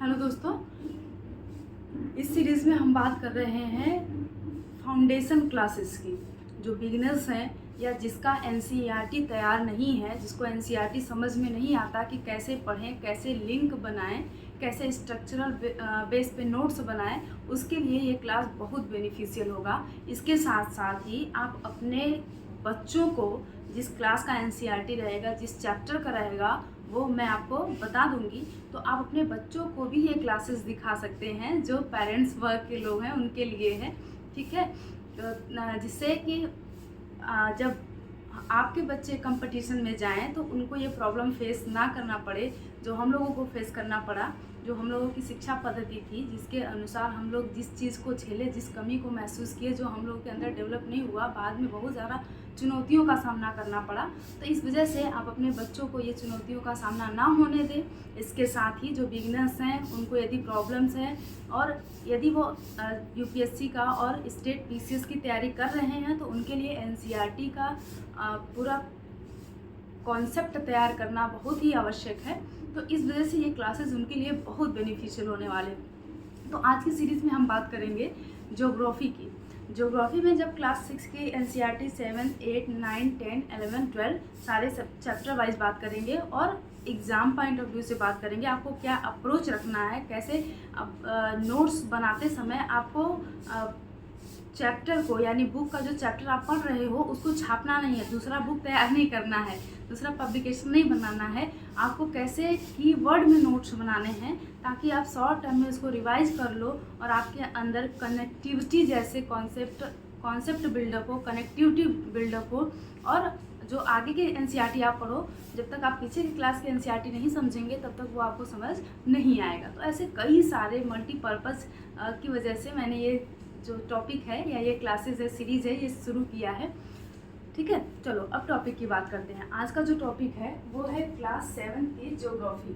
Hello दोस्तों, इस series में हम बात कर रहे हैं फाउंडेशन क्लासेस की। जो बिगिनर्स हैं या जिसका एनसीईआरटी तैयार नहीं है, जिसको एनसीईआरटी समझ में नहीं आता कि कैसे पढ़ें, कैसे लिंक बनाएं, कैसे स्ट्रक्चरल बेस पे नोट्स बनाएं, उसके लिए ये क्लास बहुत बेनिफिशियल होगा। इसके साथ साथ ही आप अपने बच्चों को जिस क्लास का एनसीईआरटी रहेगा, जिस चैप्टर का रहेगा, वो मैं आपको बता दूंगी, तो आप अपने बच्चों को भी ये क्लासेस दिखा सकते हैं। जो पेरेंट्स वर्क के लोग हैं उनके लिए है, ठीक है। तो जिससे कि जब आपके बच्चे कंपटीशन में जाएं तो उनको ये प्रॉब्लम फेस ना करना पड़े जो हम लोगों को फेस करना पड़ा। जो हम लोगों की शिक्षा पद्धति थी, जिसके अनुसार हम लोग जिस चीज़ को झेले, जिस कमी को महसूस किए, जो हम लोगों के अंदर डेवलप नहीं हुआ, बाद में बहुत ज़्यादा चुनौतियों का सामना करना पड़ा। तो इस वजह से आप अपने बच्चों को ये चुनौतियों का सामना ना होने दें। इसके साथ ही जो बिगिनर्स हैं उनको यदि प्रॉब्लम्स हैं और यदि वो यूपीएससी का और स्टेट पीसीएस की तैयारी कर रहे हैं तो उनके लिए एनसीईआरटी का पूरा कॉन्सेप्ट तैयार करना बहुत ही आवश्यक है। तो इस वजह से ये क्लासेस उनके लिए बहुत बेनिफिशियल होने वाले। तो आज की सीरीज़ में हम बात करेंगे ज्योग्राफी की। ज्योग्राफी में जब क्लास 6 की एनसीईआरटी 7, 8, 9, 10, 11, 12 सारे चैप्टर वाइज बात करेंगे और एग्ज़ाम पॉइंट ऑफ व्यू से बात करेंगे। आपको क्या अप्रोच रखना है, कैसे नोट्स बनाते समय आपको चैप्टर को, यानी बुक का जो चैप्टर आप पढ़ रहे हो उसको छापना नहीं है, दूसरा बुक तैयार नहीं करना है, दूसरा पब्लिकेशन नहीं बनाना है। आपको कैसे कीवर्ड में नोट्स बनाने हैं ताकि आप शॉर्ट टर्म में उसको रिवाइज कर लो और आपके अंदर कनेक्टिविटी जैसे कॉन्सेप्ट बिल्डअप हो, कनेक्टिविटी बिल्डअप हो। और जो आगे के एनसीईआरटी आप पढ़ो, जब तक आप पीछे की क्लास के एनसीईआरटी नहीं समझेंगे तब तक वो आपको समझ नहीं आएगा। तो ऐसे कई सारे मल्टीपर्पज़ की वजह से मैंने ये जो टॉपिक है या ये क्लासेस है, सीरीज़ है, ये शुरू किया है, ठीक है। चलो अब टॉपिक की बात करते हैं। आज का जो टॉपिक है वो है क्लास 7 की ज्योग्राफी।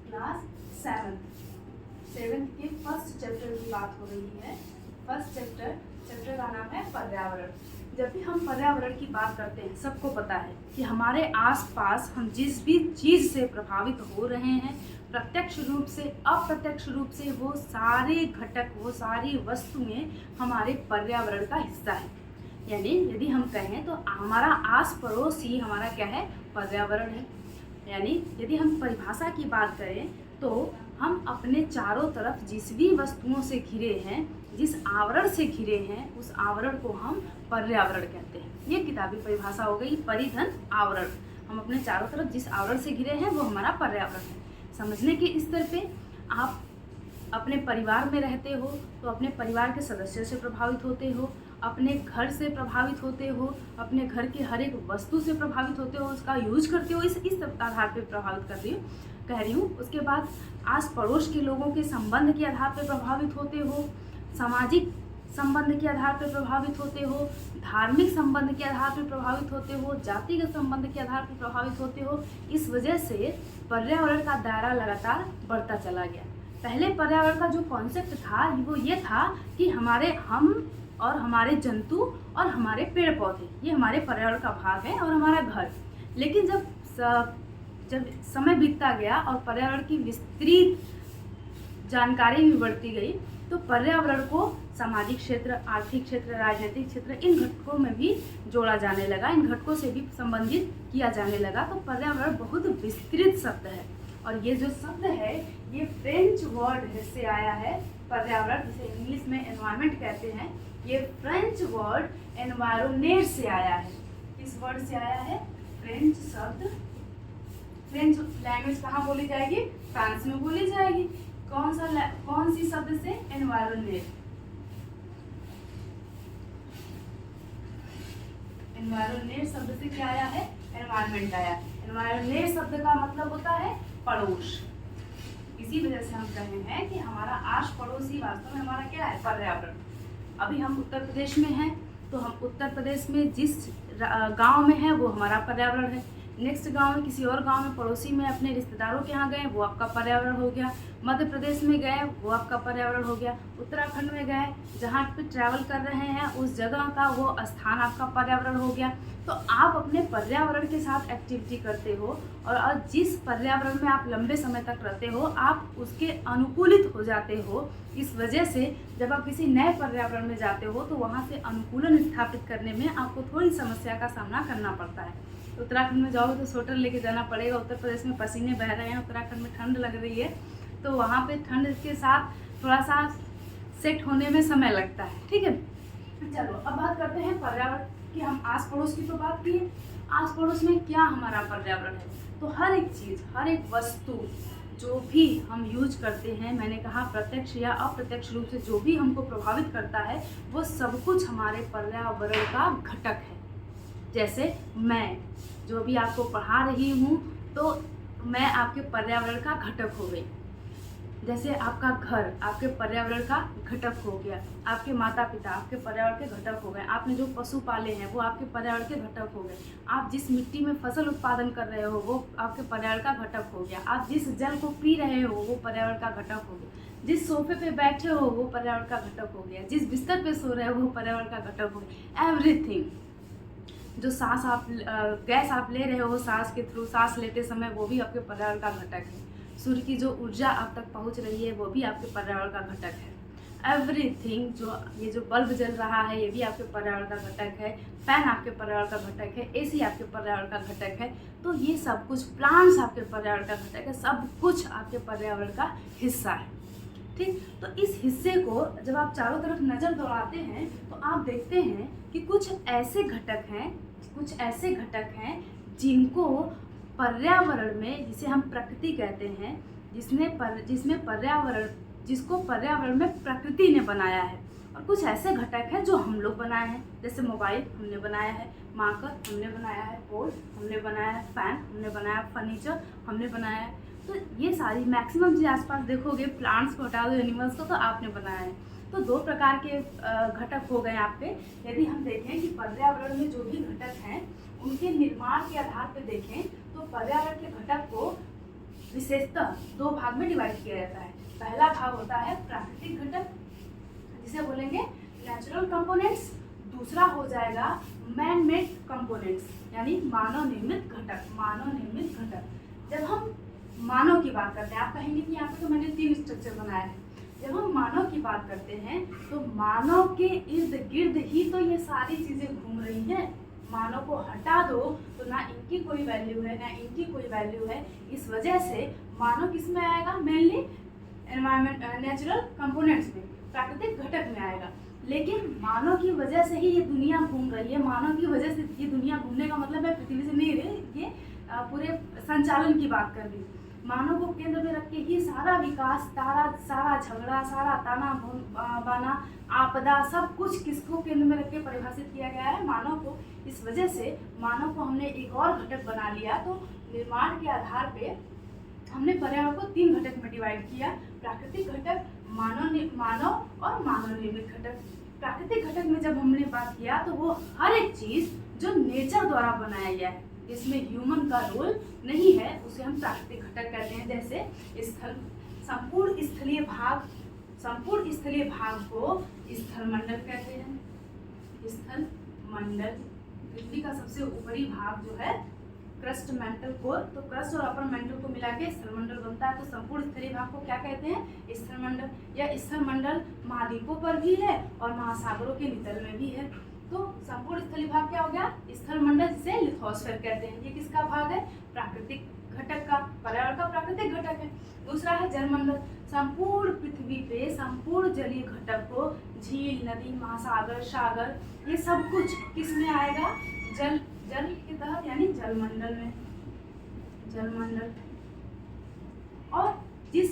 क्लास 7 के फर्स्ट चैप्टर की बात हो रही है। फर्स्ट चैप्टर का नाम है पर्यावरण। जब भी हम पर्यावरण की बात करते हैं, सबको पता है कि हमारे आसपास हम जिस भी चीज़ से प्रभावित हो रहे हैं, प्रत्यक्ष रूप से अप्रत्यक्ष रूप से, वो सारे घटक, वो सारी वस्तुएं हमारे पर्यावरण का हिस्सा है। यानी यदि हम कहें तो हमारा आस पड़ोस ही हमारा क्या है, पर्यावरण है। यानी यदि हम परिभाषा की बात करें तो हम अपने चारों तरफ जिस भी वस्तुओं से घिरे हैं, जिस आवरण से घिरे हैं, उस आवरण को हम पर्यावरण कहते हैं। ये किताबी परिभाषा हो गई, परिधन आवरण। हम अपने चारों तरफ जिस आवरण से घिरे हैं वो हमारा पर्यावरण है। समझने के स्तर पे आप अपने परिवार में रहते हो तो अपने परिवार के सदस्यों से प्रभावित होते हो, अपने घर से प्रभावित होते हो, अपने घर की हर एक वस्तु से प्रभावित होते हो, उसका यूज करते हो, इस आधार पे प्रभावित कह रही हूँ। उसके बाद आस पड़ोस के लोगों के संबंध के आधार पर प्रभावित होते हो, सामाजिक संबंध के आधार पर प्रभावित होते हो, धार्मिक संबंध के आधार पर प्रभावित होते हो, जातिगत संबंध के आधार पर प्रभावित होते हो। इस वजह से पर्यावरण का दायरा लगातार बढ़ता चला गया। पहले पर्यावरण का जो कॉन्सेप्ट था वो ये था कि हम और हमारे जंतु और हमारे पेड़ पौधे, ये हमारे पर्यावरण का भाग है, और हमारा घर। लेकिन जब समय बीतता गया और पर्यावरण की विस्तृत जानकारी भी बढ़ती गई तो पर्यावरण को सामाजिक क्षेत्र, आर्थिक क्षेत्र, राजनीतिक क्षेत्र, इन घटकों में भी जोड़ा जाने लगा, इन घटकों से भी संबंधित किया जाने लगा। तो पर्यावरण बहुत विस्तृत शब्द है और ये जो शब्द है ये फ्रेंच वर्ड से आया है। पर्यावरण, जिसे इंग्लिश में एनवायरनमेंट कहते हैं, ये फ्रेंच वर्ड एनवायरोनेट से आया है। इस वर्ड से आया है फ्रेंच शब्द। फ्रेंच लैंग्वेज कहाँ बोली जाएगी? फ्रांस में बोली जाएगी। कौन सी शब्द से? एनवायरोनेट। एनवायरोनेट शब्द से क्या आया है? एनवायरनमेंट आया। एनवायरोनेट शब्द का मतलब होता है पड़ोस। इसी वजह से हम कहे हैं कि हमारा आस पड़ोस ही वास्तव में हमारा क्या है? पर्यावरण। अभी हम उत्तर प्रदेश में हैं तो हम उत्तर प्रदेश में जिस गांव में है वो हमारा पर्यावरण है, नेक्स्ट गांव में, किसी और गांव में, पड़ोसी में, अपने रिश्तेदारों के यहाँ गए, वो आपका पर्यावरण हो गया। मध्य प्रदेश में गए, वो आपका पर्यावरण हो गया। उत्तराखंड में गए, जहाँ पे ट्रैवल कर रहे हैं उस जगह का वो स्थान आपका पर्यावरण हो गया। तो आप अपने पर्यावरण के साथ एक्टिविटी करते हो और जिस पर्यावरण में आप लंबे समय तक रहते हो आप उसके अनुकूलित हो जाते हो। इस वजह से जब आप किसी नए पर्यावरण में जाते हो तो वहाँ से अनुकूलन स्थापित करने में आपको थोड़ी समस्या का सामना करना पड़ता है। उत्तराखंड में जाओगे तो स्वेटर लेके जाना पड़ेगा। उत्तर प्रदेश में पसीने बह रहे हैं, उत्तराखंड में ठंड लग रही है, तो वहाँ पे ठंड के साथ थोड़ा सा सेट होने में समय लगता है। ठीक है, चलो अब बात करते हैं पर्यावरण की। हम आस पड़ोस की तो बात की, आस पड़ोस में क्या हमारा पर्यावरण है। तो हर एक चीज़, हर एक वस्तु जो भी हम यूज करते हैं, मैंने कहा प्रत्यक्ष या अप्रत्यक्ष रूप से जो भी हमको प्रभावित करता है वो सब कुछ हमारे पर्यावरण का घटक है। जैसे मैं जो भी आपको पढ़ा रही हूँ तो मैं आपके पर्यावरण का घटक हो गई। जैसे आपका घर आपके पर्यावरण का घटक हो गया, आपके माता पिता आपके पर्यावरण के घटक हो गए, आपने जो पशु पाले हैं वो आपके पर्यावरण के घटक हो गए, आप जिस मिट्टी में फसल उत्पादन कर रहे हो वो आपके पर्यावरण का घटक हो गया, आप जिस जल को पी रहे हो वो पर्यावरण का घटक हो गया, जिस सोफे पे बैठे हो वो पर्यावरण का घटक हो गया, जिस बिस्तर पे सो रहे हो वो पर्यावरण का घटक हो गया। एवरीथिंग, जो सांस आप गैस आप ले रहे हो सांस के थ्रू, सांस लेते समय, वो भी आपके पर्यावरण का घटक है। सूर्य की जो ऊर्जा आप तक पहुंच रही है वो भी आपके पर्यावरण का घटक है। एवरीथिंग, जो ये जो बल्ब जल रहा है ये भी आपके पर्यावरण का घटक है, फैन आपके पर्यावरण का घटक है, एसी आपके पर्यावरण का घटक है। तो ये सब कुछ, प्लांट्स आपके पर्यावरण का घटक है, सब कुछ आपके पर्यावरण का हिस्सा है। ठीक, तो इस हिस्से को जब आप चारों तरफ नज़र दौड़ाते हैं तो आप देखते हैं कि कुछ ऐसे घटक हैं जिनको पर्यावरण में, जिसे हम प्रकृति कहते हैं, जिसको पर्यावरण में प्रकृति ने बनाया है। और कुछ ऐसे घटक हैं जो हम लोग बनाए हैं, जैसे मोबाइल हमने बनाया है, मार्कर हमने बनाया है, बोर्ड हमने बनाया है, फैन हमने बनाया है, फर्नीचर हमने बनाया है। तो ये सारी मैक्सिमम चीज़ आसपास देखोगे, प्लांट्स को हटा दो, एनिमल्स को, तो आपने बनाया है। तो दो प्रकार के घटक हो गए आपके। यदि हम देखें कि पर्यावरण में जो भी घटक हैं उनके निर्माण के आधार पर देखें तो पर्यावरण के घटक को विशेषतः दो भाग में डिवाइड किया जाता है। पहला भाग होता है प्राकृतिक घटक, जिसे बोलेंगे नेचुरल कंपोनेंट्स। दूसरा हो जाएगा मैन मेड कंपोनेंट्स, यानी मानव निर्मित घटक। जब हम मानव की बात करते हैं, आप कहेंगे कि यहाँ पे तो मैंने 3 स्ट्रक्चर बनाया है। जब हम मानव की बात करते हैं तो मानव के इर्द गिर्द ही तो ये सारी चीज़ें घूम रही हैं। मानव को हटा दो तो ना इनकी कोई वैल्यू है ना इनकी कोई वैल्यू है। इस वजह से मानव किस में आएगा? मेनली एनवायरमेंट, नेचुरल कंपोनेंट्स में, प्राकृतिक घटक में आएगा। लेकिन मानव की वजह से ही ये दुनिया घूम रही है। मानव की वजह से ये दुनिया घूमने का मतलब है पृथ्वी से नहीं रही, ये पूरे संचालन की बात कर रही। मानव को केंद्र में रख के ही सारा विकास, सारा झगड़ा, सारा ताना बाना, आपदा, सब कुछ किसको केंद्र में रख के परिभाषित किया गया है? मानव को। इस वजह से मानव को हमने एक और घटक बना लिया। तो निर्माण के आधार पे हमने पर्यावरण को 3 घटक में डिवाइड किया, प्राकृतिक घटक, मानव और मानव निर्मित घटक। प्राकृतिक घटक में जब हमने बात किया तो वो हर एक चीज जो नेचर द्वारा बनाया गया है, इसमें ह्यूमन का रोल नहीं है, उसे हम प्राकृतिक घटक कहते हैं। जैसे संपूर्ण स्थलीय भाग को स्थलमंडल कहते हैं। स्थलमंडल, पृथ्वी का सबसे ऊपरी भाग जो है क्रस्ट मेंटल कोर, तो क्रस्ट और अपर मेंटल को मिला के स्थलमंडल बनता है। तो संपूर्ण स्थलीय भाग को क्या कहते हैं? स्थलमंडल। यह स्थलमंडल महाद्वीपों पर भी है और महासागरों के नितल में भी है। तो संपूर्ण स्थलीय भाग क्या हो गया? स्थलमंडल, जिसे लिथोस्फीयर कहते हैं। ये किसका भाग है? प्राकृतिक घटक का, पर्यावरण का प्राकृतिक घटक है। दूसरा है जलमंडल। संपूर्ण पृथ्वी पे संपूर्ण जलीय घटक को, झील, नदी, महासागर, सागर, ये सब कुछ किस में आएगा? जल के तहत, यानी जलमंडल में। जलमंडल। और जिस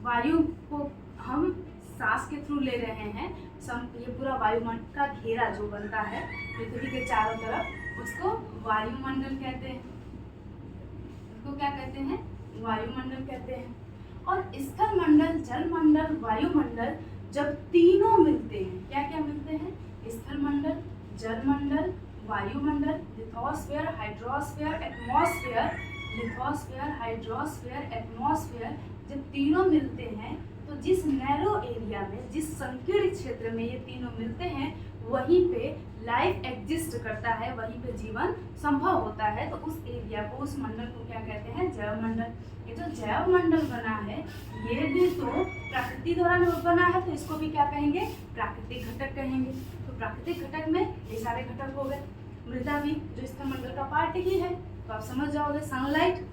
वायु को हम सांस के थ्रू ले रहे हैं, ये पूरा वायुमंडल का घेरा जो बनता है पृथ्वी के चारों तरफ, उसको वायुमंडल कहते हैं। उसको क्या कहते हैं? वायुमंडल कहते हैं। और स्थलमंडल, जलमंडल, वायुमंडल जब तीनों मिलते हैं, क्या क्या मिलते हैं? स्थलमंडल, जलमंडल, वायुमंडल, lithosphere, hydrosphere, atmosphere, lithosphere, hydrosphere, atmosphere, जब तीनों मिलते हैं तो जिस नैरो एरिया में, जिस संकीर्ण क्षेत्र में ये तीनों मिलते हैं, वहीं पे लाइफ एग्जिस्ट करता है, वहीं पे जीवन संभव होता है। तो उस एरिया को, उस मंडल को क्या कहते हैं? जैवमंडल। ये जो जैवमंडल बना है ये भी तो प्रकृति द्वारा बना है, तो इसको भी क्या कहेंगे? प्राकृतिक घटक कहेंगे। तो प्राकृतिक घटक में ये सारे घटक हो गए। मृदा भी जो स्थलमंडल का पार्ट ही है, तो आप समझ जाओगे। सनलाइट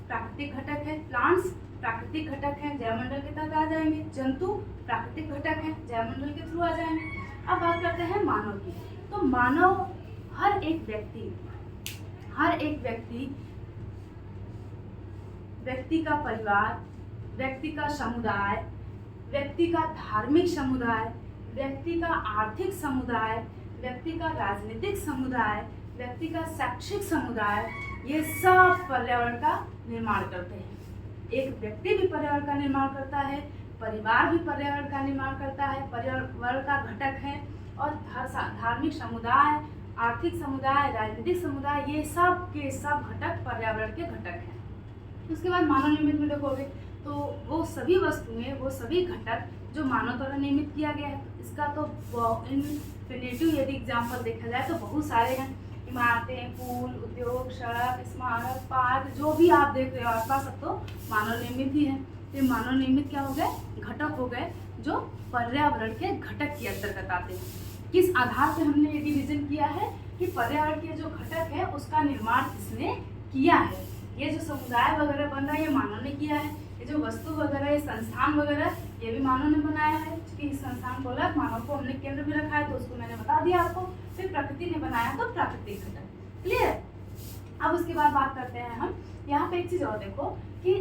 प्राकृतिक घटक है, प्लांट्स प्राकृतिक घटक है, जैवमंडल के तहत आ जाएंगे। जंतु प्राकृतिक घटक है, जैवमंडल के थ्रू आ जाएंगे। अब बात करते हैं मानव की। तो मानव, हर एक व्यक्ति का परिवार, व्यक्ति का समुदाय, व्यक्ति का धार्मिक समुदाय, व्यक्ति का आर्थिक समुदाय, व्यक्ति का राजनीतिक समुदाय, व्यक्ति का शैक्षिक समुदाय, ये सब पर्यावरण का निर्माण करते हैं। एक व्यक्ति भी पर्यावरण का निर्माण करता है, परिवार भी पर्यावरण का निर्माण करता है, पर्यावरण का घटक है। और धार्मिक समुदाय, आर्थिक समुदाय, राजनीतिक समुदाय, ये सब के सब घटक पर्यावरण के घटक हैं। उसके बाद मानव निर्मित में देखोगे तो वो सभी वस्तुएं, वो सभी घटक जो मानव द्वारा निर्मित किया गया है, इसका तो इन्फिनिटिव यदि एग्जाम्पल देखा जाए तो बहुत सारे हैं। इमारतें, पुल, उद्योग, सड़क, स्मारक, पार्क, जो भी आप देख रहे हो आसपास, सब तो मानव निर्मित ही है। तो मानव निर्मित क्या हो गए? घटक हो गए, जो पर्यावरण के घटक के अंतर्गत आते हैं। किस आधार पे हमने ये डिवीजन किया है कि पर्यावरण के जो घटक है उसका निर्माण किसने किया है? ये जो समुदाय वगैरह बन रहा है ये मानव ने किया है। ये जो वस्तु वगैरह, ये संस्थान वगैरह, ये भी मानव ने बनाया है। क्योंकि इस संस्थान बोला मानव को हमने केंद्र में रखा है, तो उसको मैंने बता दिया आपको। फिर प्रकृति ने बनाया तो प्राकृतिक घटक। क्लियर? अब उसके बाद बात करते हैं हम, यहाँ पे एक चीज और देखो कि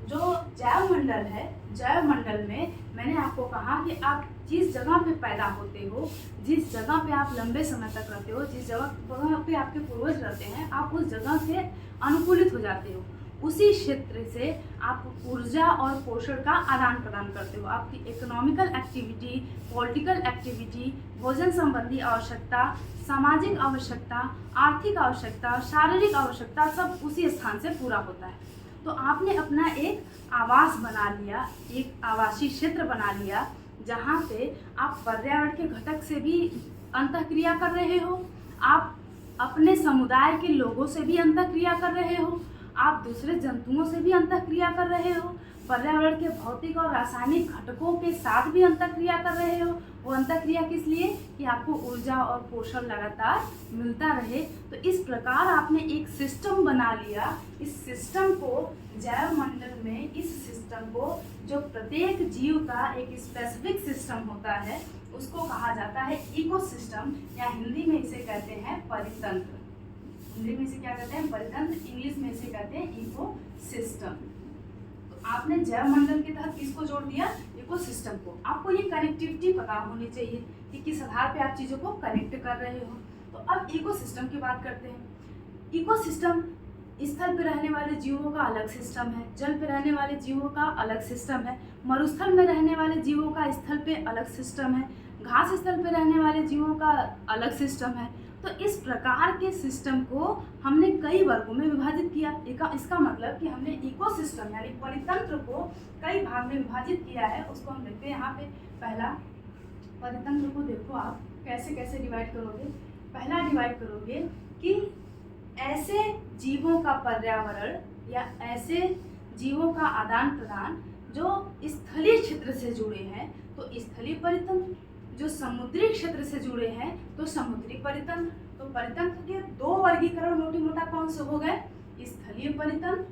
जो जैवमंडल है, जैवमंडल में मैंने आपको कहा कि आप जिस जगह पे पैदा होते हो, जिस जगह पे आप लंबे समय तक रहते हो, जिस जगह पे आपके पूर्वज रहते हैं, आप उस जगह से अनुकूलित हो जाते हो। उसी क्षेत्र से आप ऊर्जा और पोषण का आदान प्रदान करते हो। आपकी इकोनॉमिकल एक्टिविटी, पॉलिटिकल एक्टिविटी, भोजन संबंधी आवश्यकता, सामाजिक आवश्यकता, आर्थिक आवश्यकता, शारीरिक आवश्यकता, सब उसी स्थान से पूरा होता है। तो आपने अपना एक आवास बना लिया, एक आवासीय क्षेत्र बना लिया, जहाँ पे आप पर्यावरण के घटक से भी अंतःक्रिया कर रहे हो, आप अपने समुदाय के लोगों से भी अंतःक्रिया कर रहे हो, आप दूसरे जंतुओं से भी अंतःक्रिया कर रहे हो, पर्यावरण के भौतिक और रासायनिक घटकों के साथ भी अंतःक्रिया कर रहे हो। वो अंतःक्रिया किस लिए? कि आपको ऊर्जा और पोषण लगातार मिलता रहे। तो इस प्रकार आपने एक सिस्टम बना लिया। इस सिस्टम को, जैवमंडल में इस सिस्टम को, जो प्रत्येक जीव का एक स्पेसिफिक सिस्टम होता है, उसको कहा जाता है इकोसिस्टम, या हिंदी में इसे कहते हैं परितंत्र। हिंदी में इसे क्या कहते हैं? परितंत्र। इंग्लिश में इसे कहते हैं इकोसिस्टम। तो आपने जैवमंडल के तहत किसको जोड़ दिया? इकोसिस्टम को। आपको ये कनेक्टिविटी पता होनी चाहिए कि किस आधार पे आप चीज़ों को कनेक्ट कर रहे हो। तो अब इकोसिस्टम की बात करते हैं। इकोसिस्टम, स्थल पे रहने वाले जीवों का अलग सिस्टम है, जल पे रहने वाले जीवों का अलग सिस्टम है, मरुस्थल में रहने वाले जीवों का स्थल पे अलग सिस्टम है, घास स्थल पे रहने वाले जीवों का अलग सिस्टम है। तो इस प्रकार के सिस्टम को हमने कई वर्गों में विभाजित किया। इसका मतलब कि हमने इकोसिस्टम यानी परितंत्र को कई भाग में विभाजित किया है। उसको हम देखते हैं यहाँ पे। पहला, परितंत्र को देखो आप कैसे कैसे डिवाइड करोगे। पहला डिवाइड करोगे कि ऐसे जीवों का पर्यावरण या ऐसे जीवों का आदान प्रदान जो स्थलीय क्षेत्र से जुड़े हैं, तो स्थलीय परितंत्र, जो समुद्री क्षेत्र से जुड़े हैं तो समुद्री परितंत्र। तो परितंत्र के दो वर्गीकरण मोटी मोटा कौन से हो गए? स्थलीय परितंत्र,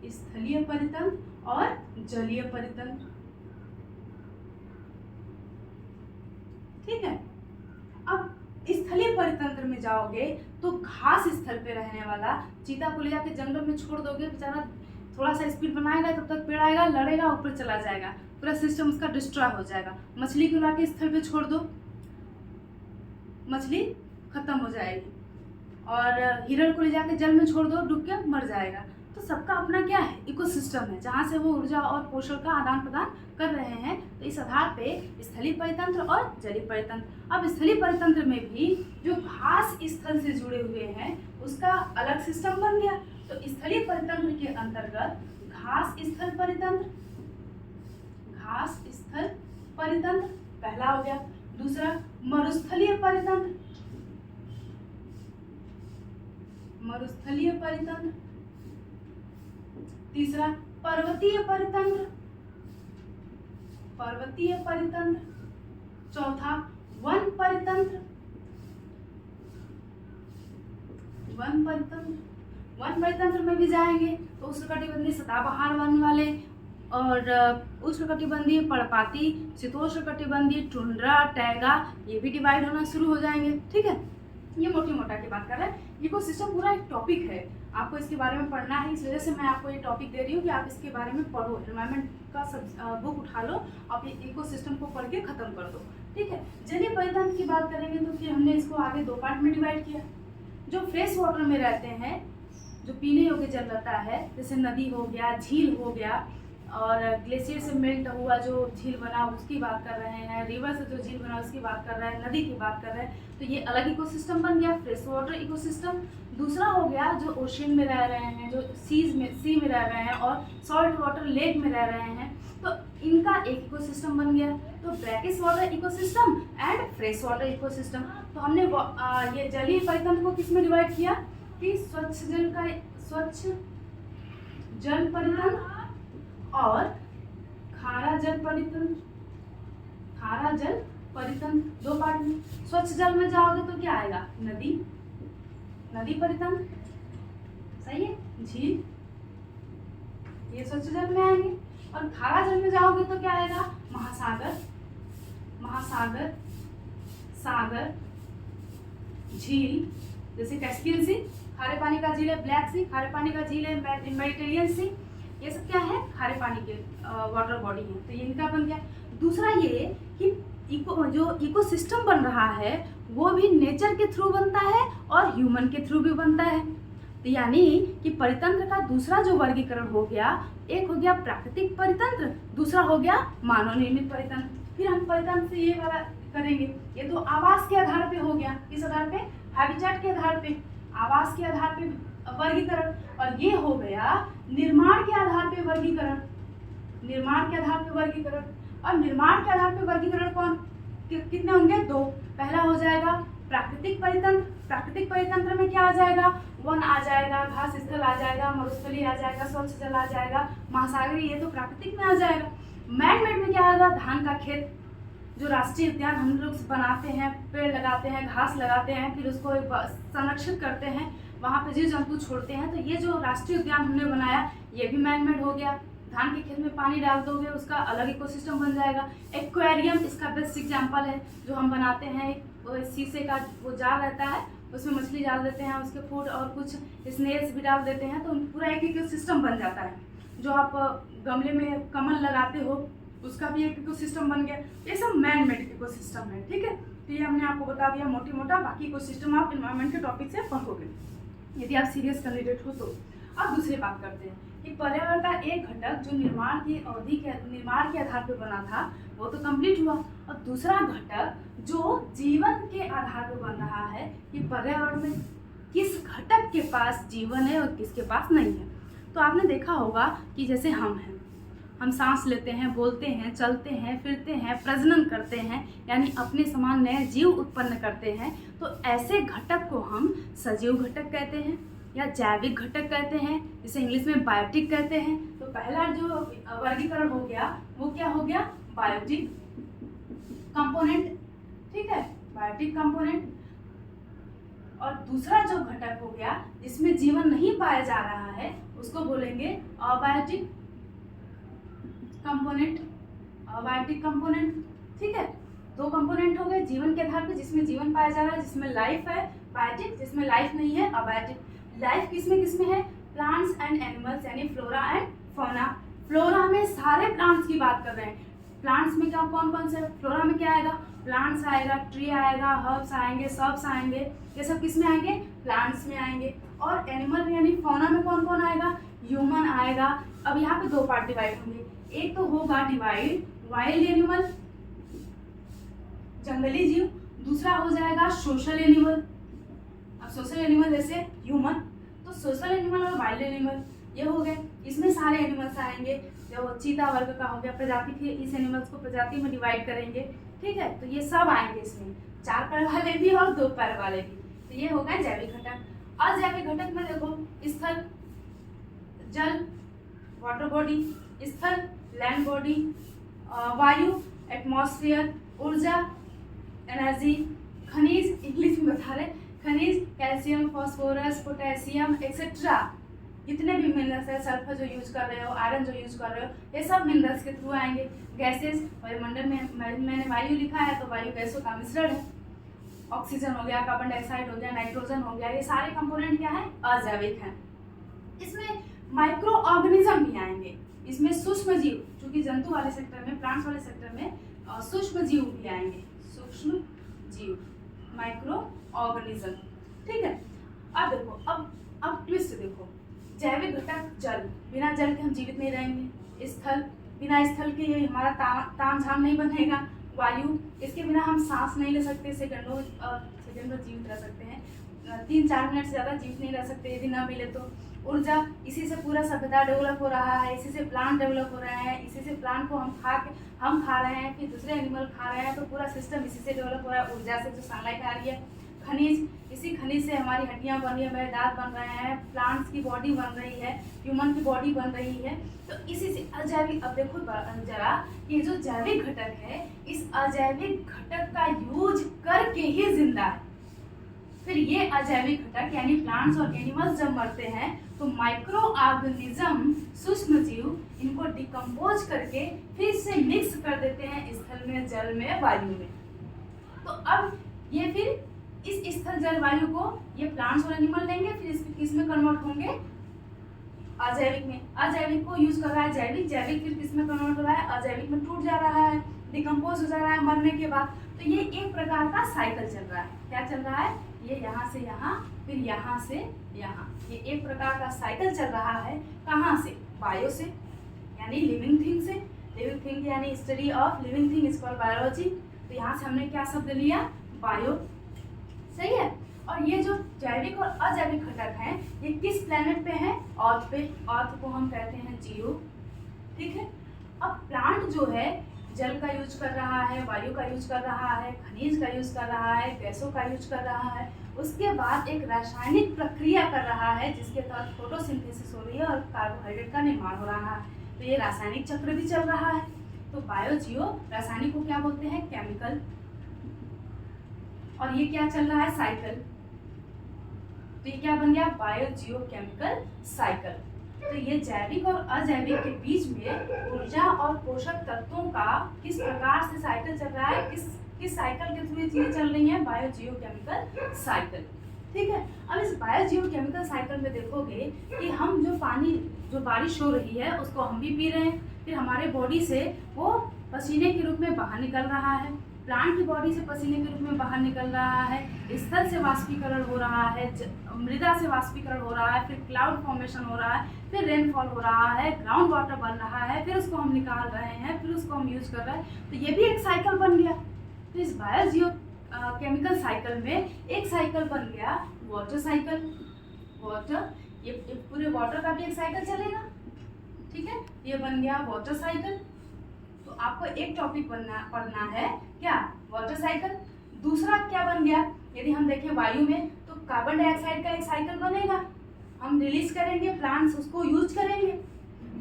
स्थलीय परितंत्र और जलीय परितंत्र। ठीक है। अब स्थलीय परितंत्र में जाओगे तो घास स्थल पे रहने वाला चीता को ले जाके जंगल में छोड़ दोगे, बेचारा थोड़ा सा स्पीड बनाएगा, तब तक पेड़ आएगा, लड़ेगा, ऊपर चला जाएगा, पूरा सिस्टम उसका डिस्ट्रॉय हो जाएगा। मछली को लाके स्थल पे छोड़ दो, मछली खत्म हो जाएगी। और हिरण को ले जाके जल में छोड़ दो, डूब के मर जाएगा। तो सबका अपना क्या है, इकोसिस्टम है, जहाँ से वो ऊर्जा और पोषण का आदान प्रदान कर रहे हैं। तो इस आधार पे स्थलीय परितंत्र और जलीय परितंत्र। अब स्थलीय परितंत्र में भी जो घास स्थल से जुड़े हुए हैं उसका अलग सिस्टम बन गया। तो स्थलीय परितंत्र के अंतर्गत घास स्थल परितंत्र, घास स्थल परितंत्र पहला हो गया। दूसरा मरुस्थलीय परितंत्र, मरुस्थलीय परितंत्र। तीसरा पर्वतीय परितंत्र, पर्वतीय परितंत्र। चौथा वन परितंत्र, वन परितंत्र। वन परितंत्र में भी जाएंगे तो उष्णकटिबंधीय सदाबहार वन वाले और उष्णकटिबंधीय पर्णपाती, शीतोष्णकटिबंधीय टुंड्रा, टैगा, ये भी डिवाइड होना शुरू हो जाएंगे। ठीक है, ये मोटी मोटा की बात कर रहे हैं। इकोसिस्टम पूरा एक टॉपिक है, आपको इसके बारे में पढ़ना है, इस वजह से मैं आपको ये टॉपिक दे रही हूँ कि आप इसके बारे में पढ़ो। एनवायरमेंट का सब बुक उठा लो, आप ये इकोसिस्टम को पढ़ के खत्म कर दो। ठीक है, जलीय परितंत्र की बात करेंगे तो फिर हमने इसको आगे दो पार्ट में डिवाइड किया। जो फ्रेश वाटर में रहते हैं, जो पीने योग्य जल रहता है, जैसे नदी हो गया, झील हो गया, और ग्लेशियर से मेल्ट हुआ जो झील बना उसकी बात कर रहे हैं, रिवर से जो झील बना उसकी बात कर रहे हैं, नदी की बात कर रहे हैं। तो ये अलग इकोसिस्टम बन गया, फ्रेश वाटर इकोसिस्टम। दूसरा हो गया जो ओशियन में रह रहे हैं, जो सी में रह रहे हैं और सॉल्ट वाटर लेक में रह रहे हैं, तो इनका एक इकोसिस्टम बन गया। तो brackish water ecosystem and fresh water ecosystem. तो हमने ये जलीय परितंत्र को किस में डिवाइड किया कि स्वच्छ जल परितंत्र और खारा जल परितंत्र, खारा जल परितंत्र दो पार्ट में। स्वच्छ जल में जाओगे तो क्या आएगा, नदी, नदी परितंत्र, सही है, झील, ये स्वच्छ जल में आएंगे। और खारा जल में जाओगे तो क्या आएगा, महासागर, महासागर, सागर, झील, जैसे कैस्पियन सी खारे पानी का झील है, ब्लैक सी खारे पानी का झील है, मेडिटेरियन सी, ये सब क्या है, खारे पानी के वाटर बॉडी है। तो ये इनका बन गया। दूसरा ये कि जो इकोसिस्टम बन रहा है वो भी नेचर के थ्रू बनता है और ह्यूमन के थ्रू भी बनता है। तो यानी कि परितंत्र का दूसरा जो वर्गीकरण हो गया, एक हो गया प्राकृतिक परितंत्र, दूसरा हो गया मानव निर्मित परितंत्र। फिर हम परितंत्र से ये वाला करेंगे, ये तो आवास के आधार पे हो गया, किस आधार पे, हैबिटेट के आधार पे, आवास के आधार पे वर्गीकरण। और ये हो गया निर्माण के आधार पे वर्गीकरण, निर्माण के आधार पे वर्गीकरण। और निर्माण के आधार पे वर्गीकरण कौन कितने होंगे, दो। पहला हो जाएगा प्राकृतिक परितंत्र, प्राकृतिक परितंत्र में क्या आ जाएगा, वन आ जाएगा, घास स्थल आ जाएगा, मरुस्थली आ जाएगा, स्वच्छ जल आ जाएगा, महासागरी, ये तो प्राकृतिक में आ जाएगा। मैन मेड में क्या आएगा, धान का खेत, जो राष्ट्रीय उद्यान हम लोग बनाते हैं, पेड़ लगाते हैं, घास लगाते हैं, फिर उसको संरक्षित करते हैं, वहाँ पे जीव जंतु छोड़ते हैं, तो ये जो राष्ट्रीय उद्यान हमने बनाया ये भी मैन मेड हो गया। धान के खेत में पानी डाल दोगे उसका अलग इकोसिस्टम बन जाएगा। एक्वेरियम इसका बेस्ट एग्जांपल है, जो हम बनाते हैं, शीशे का वो जाल रहता है, उसमें मछली डाल देते हैं, उसके फूड और कुछ स्नेल्स भी डाल देते हैं, तो पूरा एक इकोसिस्टम बन जाता है। जो आप गमले में कमल लगाते हो उसका भी एक इकोसिस्टम बन गया। ये सब मैन मेड इकोसिस्टम है। ठीक है, तो ये हमने आपको बता दिया मोटी मोटा, बाकी इकोसिस्टम आप एनवायरनमेंट के टॉपिक से पढ़ोगे यदि आप सीरियस कैंडिडेट हो तो। अब दूसरी बात करते हैं कि पर्यावरण का एक घटक जो निर्माण की अवधि के निर्माण के आधार पर बना था वो तो कंप्लीट हुआ, और दूसरा घटक जो जीवन के आधार पर बन रहा है कि पर्यावरण में किस घटक के पास जीवन है और किसके पास नहीं है। तो आपने देखा होगा कि जैसे हम सांस लेते हैं, बोलते हैं, चलते हैं, फिरते हैं, प्रजनन करते हैं, यानी अपने समान नए जीव उत्पन्न करते हैं, तो ऐसे घटक को हम सजीव घटक कहते हैं या जैविक घटक कहते हैं, जिसे इंग्लिश में बायोटिक कहते हैं। तो पहला जो वर्गीकरण हो गया वो क्या हो गया, बायोटिक कंपोनेंट। ठीक है, बायोटिक कंपोनेंट। और दूसरा जो घटक हो गया जिसमें जीवन नहीं पाया जा रहा है उसको बोलेंगे अबायोटिक कंपोनेंट, अबायोटिक कंपोनेंट। ठीक है, दो कंपोनेंट हो गए जीवन के आधार पे, जिसमें जीवन पाया जा रहा है, जिसमें लाइफ है, बायोटिक, जिसमें लाइफ नहीं है, अबायोटिक। लाइफ किसमें है, प्लांट्स एंड एनिमल्स, यानी फ्लोरा एंड फौना। फ्लोरा में सारे प्लांट्स की बात कर रहे हैं। प्लांट्स में क्या कौन कौन से, फ्लोरा में क्या आएगा, प्लांट्स आएगा, ट्री आएगा, हर्ब्स आएंगे, सर्ब्स आएंगे, ये सब किस में आएंगे, प्लांट्स में आएंगे। और एनिमल यानी फौना में कौन कौन आएगा, ह्यूमन आएगा। अब यहाँ पे दो पार्ट डिवाइड होंगे, एक तो होगा डिवाइड वाइल्ड एनिमल जंगली जीव, दूसरा हो जाएगा सोशल एनिमल। अब सोशल एनिमल जैसे ह्यूमन, तो सोशल एनिमल और वाइल्ड एनिमल ये हो गए। इसमें सारे एनिमल्स आएंगे, जो चीता वर्ग का हो गया, प्रजाति के इस एनिमल्स को प्रजाति में डिवाइड करेंगे, ठीक है। तो ये सब आएंगे इसमें, 4 पैर वाले भी और 2 पैर वाले भी। तो ये हो गए जैविक घटक। अजैविक घटक में देखो स्थल जल वाटर बॉडी, स्थल लैंड बॉडी, वायु एटमॉस्फेयर, ऊर्जा एनर्जी, खनिज इंग्लिश में बता रहे, खनिज कैल्शियम फास्फोरस पोटेशियम एक्सेट्रा, जितने भी मिनरल्स है, सल्फर जो यूज कर रहे हो, आयरन जो यूज कर रहे हो, ये सब मिनरल्स के थ्रू आएंगे। गैसेस, वायुमंडल में मैंने वायु लिखा है तो वायु गैसों का मिश्रण है। ऑक्सीजन हो गया, कार्बन डाइऑक्साइड हो गया, नाइट्रोजन हो गया, ये सारे कंपोनेंट क्या है, अजैविक हैं। इसमें माइक्रो ऑर्गेनिज्म भी आएंगे, इसमें सूक्ष्म जीव, चूंकि जंतु वाले सेक्टर में, प्लांट्स वाले सेक्टर में सूक्ष्म जीव भी आएंगे, सूक्ष्म जीव माइक्रो ऑर्गेनिज्म, ठीक है। अब देखो, अब ट्विस्ट देखो, जैविक घटक जल, बिना जल के हम जीवित नहीं रहेंगे। स्थल, बिना स्थल के ये हमारा तामझाम नहीं बनेगा। वायु, इसके बिना हम सांस नहीं ले सकते, सेकंडों जीवित रह सकते हैं, 3-4 मिनट से ज़्यादा जीवित नहीं रह सकते यदि ना मिले तो। ऊर्जा, इसी से पूरा सभ्यता डेवलप हो रहा है, इसी से प्लांट डेवलप हो रहे हैं, इसी से प्लांट को हम खा रहे हैं, फिर दूसरे एनिमल खा रहे हैं, तो पूरा सिस्टम इसी से डेवलप हो रहा है, ऊर्जा से जो सनलाइट आ रही है। खनिज, इसी खनिज से हमारी हड्डियां बन रही है, हमारे दांत बन रहे हैं, प्लांट्स की बॉडी बन रही है, ह्यूमन की बॉडी बन रही है, तो इसी से अजैविक। अब देखो जरा, ये जो जैविक घटक है, इस अजैविक घटक का यूज करके ही जिंदा है। फिर ये अजैविक घटक यानी प्लांट्स और एनिमल्स जब मरते हैं तो माइक्रो ऑर्गेनिज्म, सूक्ष्म जीव, इनको डिकम्पोज करके फिर से मिक्स कर देते हैं स्थल में, जल में, वायु में। तो अब ये फिर इस स्थल जल वायु को ये प्लांट्स और एनिमल लेंगे, फिर इसके किस में कन्वर्ट होंगे, अजैविक में। अजैविक को यूज कर रहा है जैविक, जैविक फिर किस में कन्वर्ट हो रहा है, अजैविक में टूट जा रहा है, डिकम्पोज हो जा रहा है मरने के बाद। तो ये एक प्रकार का साइकिल चल रहा है। क्या चल रहा है, ये यहाँ से यहाँ, फिर यहाँ से यहाँ, ये एक प्रकार का साइकिल चल रहा है। कहाँ से, बायो से, यानी लिविंग थिंग से। लिविंग थिंग यानी study of living thing is called biology. तो यहाँ से हमने क्या शब्द लिया, बायो, सही है। और ये जो जैविक और अजैविक घटक हैं, ये किस प्लेनेट पे हैं, अर्थ पे। अर्थ को हम कहते हैं जियो, ठीक है। अब प्लांट जो है जल का यूज कर रहा है, वायु का यूज कर रहा है, खनिज का यूज कर रहा है, गैसों का यूज कर रहा है, उसके बाद एक रासायनिक प्रक्रिया कर रहा है जिसके तहत फोटोसिंथेसिस हो रही है और कार्बोहाइड्रेट का निर्माण हो रहा है। तो ये रासायनिक चक्र भी चल रहा है। तो बायो जियो, रासायनिक को क्या बोलते हैं, केमिकल, और ये क्या चल रहा है, साइकिल। तो ये क्या बन गया, बायो जियो केमिकल साइकिल। तो ये जैविक और अजैविक के बीच में ऊर्जा और पोषक तत्वों का किस प्रकार से साइकिल चल रहा है, किस साइकिल के थ्रू ये चीजें चल रही हैं, बायो जियो केमिकल साइकिल, ठीक है। अब इस बायो जियो केमिकल साइकिल में देखोगे कि हम जो पानी, जो बारिश हो रही है उसको हम भी पी रहे हैं, फिर हमारे बॉडी से वो पसीने के रूप में बाहर निकल रहा है, प्लांट की बॉडी से पसीने के रूप में बाहर निकल रहा है, स्थल से वाष्पीकरण हो रहा है, मृदा से वाष्पीकरण हो रहा है, फिर क्लाउड फॉर्मेशन हो रहा है, फिर रेनफॉल हो रहा है, ग्राउंड वाटर बन रहा है, फिर उसको हम निकाल रहे हैं, फिर उसको हम यूज कर रहे हैं। तो ये भी एक साइकिल बन गया। तो इस बायो जियो केमिकल साइकिल में एक साइकिल बन गया वाटर साइकिल। वाटर, ये पूरे वाटर का भी एक साइकिल चलेगा, ठीक है। ये बन गया वाटर साइकिल। तो आपको एक टॉपिक पढ़ना है क्या, वाटर साइकिल। दूसरा क्या बन गया, यदि हम देखें वायु में तो कार्बन डाइऑक्साइड का एक साइकिल बनेगा, हम रिलीज करेंगे, प्लांट्स उसको यूज करेंगे,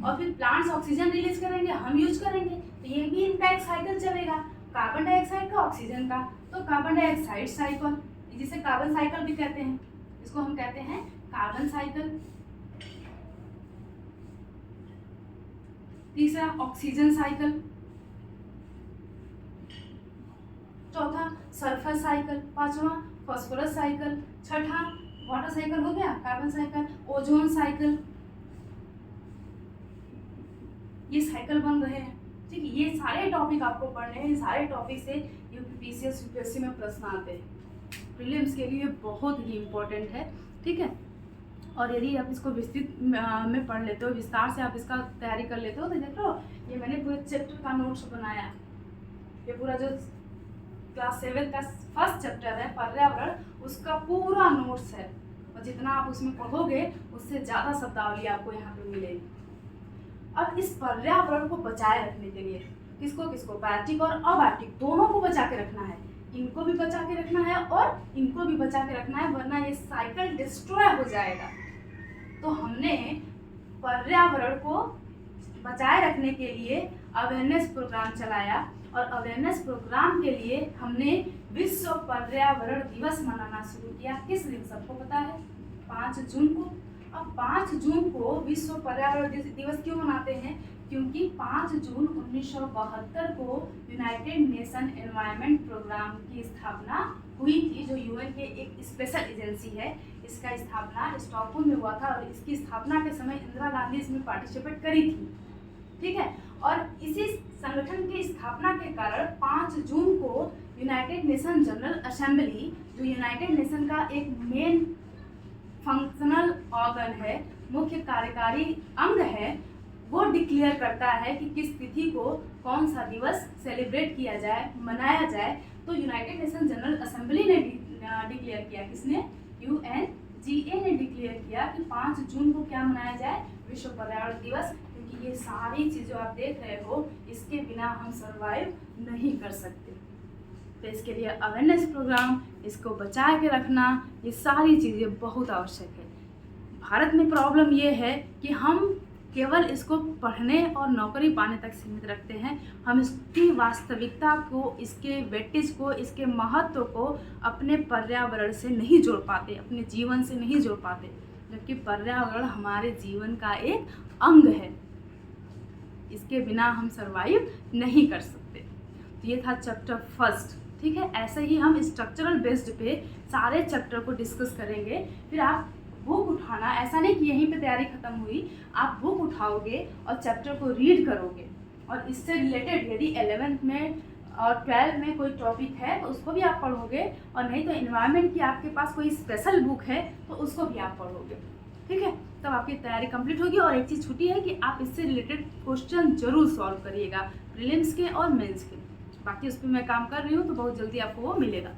और फिर प्लांट्स ऑक्सीजन रिलीज करेंगे, हम यूज करेंगे। तो ये भी इनका एक साइकिल चलेगा, कार्बन डाइऑक्साइड का, ऑक्सीजन का। तो कार्बन डाइऑक्साइड साइकिल, जिसे कार्बन साइकिल भी कहते हैं, इसको हम कहते हैं कार्बन साइकिल। तीसरा ऑक्सीजन साइकिल, चौथा सल्फर साइकिल, पांचवा फास्फोरस साइकिल, छठा वाटर साइकिल हो गया, कार्बन साइकिल, ओजोन साइकिल। ये साइकिल बन रहे हैं, ठीक है। ये सारे टॉपिक आपको पढ़ने हैं, सारे टॉपिक से यूपीपीसीएस यूपीएससी में प्रश्न आते हैं, प्रीलिम्स के लिए बहुत ही इम्पोर्टेंट है, ठीक है। और यदि आप इसको विस्तृत में पढ़ लेते हो, विस्तार से आप इसका तैयारी कर लेते हो, तो देख लो ये मैंने पूरे चैप्टर का नोट्स बनाया। ये पूरा जो क्लास 7 का फर्स्ट चैप्टर है पर्यावरण, उसका पूरा नोट्स है, और जितना आप उसमें पढ़ोगे उससे ज़्यादा शब्दावली आपको यहाँ पे मिलेगी। अब इस पर्यावरण को बचाए रखने के लिए किसको किसको, बायोटिक और अबायोटिक दोनों को बचा के रखना है। इनको भी बचा के रखना है और इनको भी बचा के रखना है, वरना ये साइकिल डिस्ट्रॉय हो जाएगा। तो हमने पर्यावरण को बचाए रखने के लिए अवेयरनेस प्रोग्राम चलाया, और अवेयरनेस प्रोग्राम के लिए हमने विश्व पर्यावरण दिवस मनाना शुरू किया। किस दिन सबको पता है? 5 जून को। अब 5 जून को विश्व पर्यावरण दिवस क्यों मनाते हैं? क्योंकि 5 जून 1972 को यूनाइटेड नेशन एनवायरनमेंट प्रोग्राम की स्थापना हुई थी, जो यूएन के एक स्पेशल एजेंसी है। इसका स्थापना स्टॉकहोम में हुआ था, और इसकी स्थापना के समय इंदिरा गांधी इसमें पार्टिसिपेट करी थी, ठीक है। और इसी संगठन की स्थापना के कारण 5 जून को यूनाइटेड नेशन जनरल असेंबली, जो यूनाइटेड नेशन का एक मेन फंक्शनल ऑर्गन है, मुख्य कार्यकारी अंग है, वो डिक्लेयर करता है कि किस तिथि को कौन सा दिवस सेलिब्रेट किया जाए, मनाया जाए। तो यूनाइटेड नेशन जनरल असेंबली ने डिक्लेयर किया, किसने? UNGA ने डिक्लेयर किया कि 5 जून को क्या मनाया जाए? विश्व पर्यावरण दिवस। क्योंकि ये सारी चीज़ें आप देख रहे हो, इसके बिना हम सर्वाइव नहीं कर सकते। तो इसके लिए अवेयरनेस प्रोग्राम, इसको बचा के रखना, ये सारी चीज़ें बहुत आवश्यक है। भारत में प्रॉब्लम ये है कि हम केवल इसको पढ़ने और नौकरी पाने तक सीमित रखते हैं। हम इसकी वास्तविकता को, इसके वेटेज को, इसके महत्व को अपने पर्यावरण से नहीं जोड़ पाते, अपने जीवन से नहीं जोड़ पाते, जबकि पर्यावरण हमारे जीवन का एक अंग है। इसके बिना हम सर्वाइव नहीं कर सकते। तो ये था चैप्टर फर्स्ट, ठीक है। ऐसे ही हम स्ट्रक्चरल बेस्ड पे सारे चैप्टर को डिस्कस करेंगे। फिर आप बुक उठाना, ऐसा नहीं कि यहीं पे तैयारी खत्म हुई, आप बुक उठाओगे और चैप्टर को रीड करोगे, और इससे रिलेटेड यदि 11th में और 12th में कोई टॉपिक है तो उसको भी आप पढ़ोगे, और नहीं तो एनवायरनमेंट की आपके पास कोई स्पेशल बुक है तो उसको भी आप पढ़ोगे, ठीक है। तब आपकी तैयारी कंप्लीट होगी। और एक चीज़ छूटी है कि आप इससे रिलेटेड क्वेश्चन जरूर सॉल्व करिएगा, प्रीलिम्स के और मेंस के। बाकी उस पर मैं काम कर रही हूँ, तो बहुत जल्दी आपको वो मिलेगा।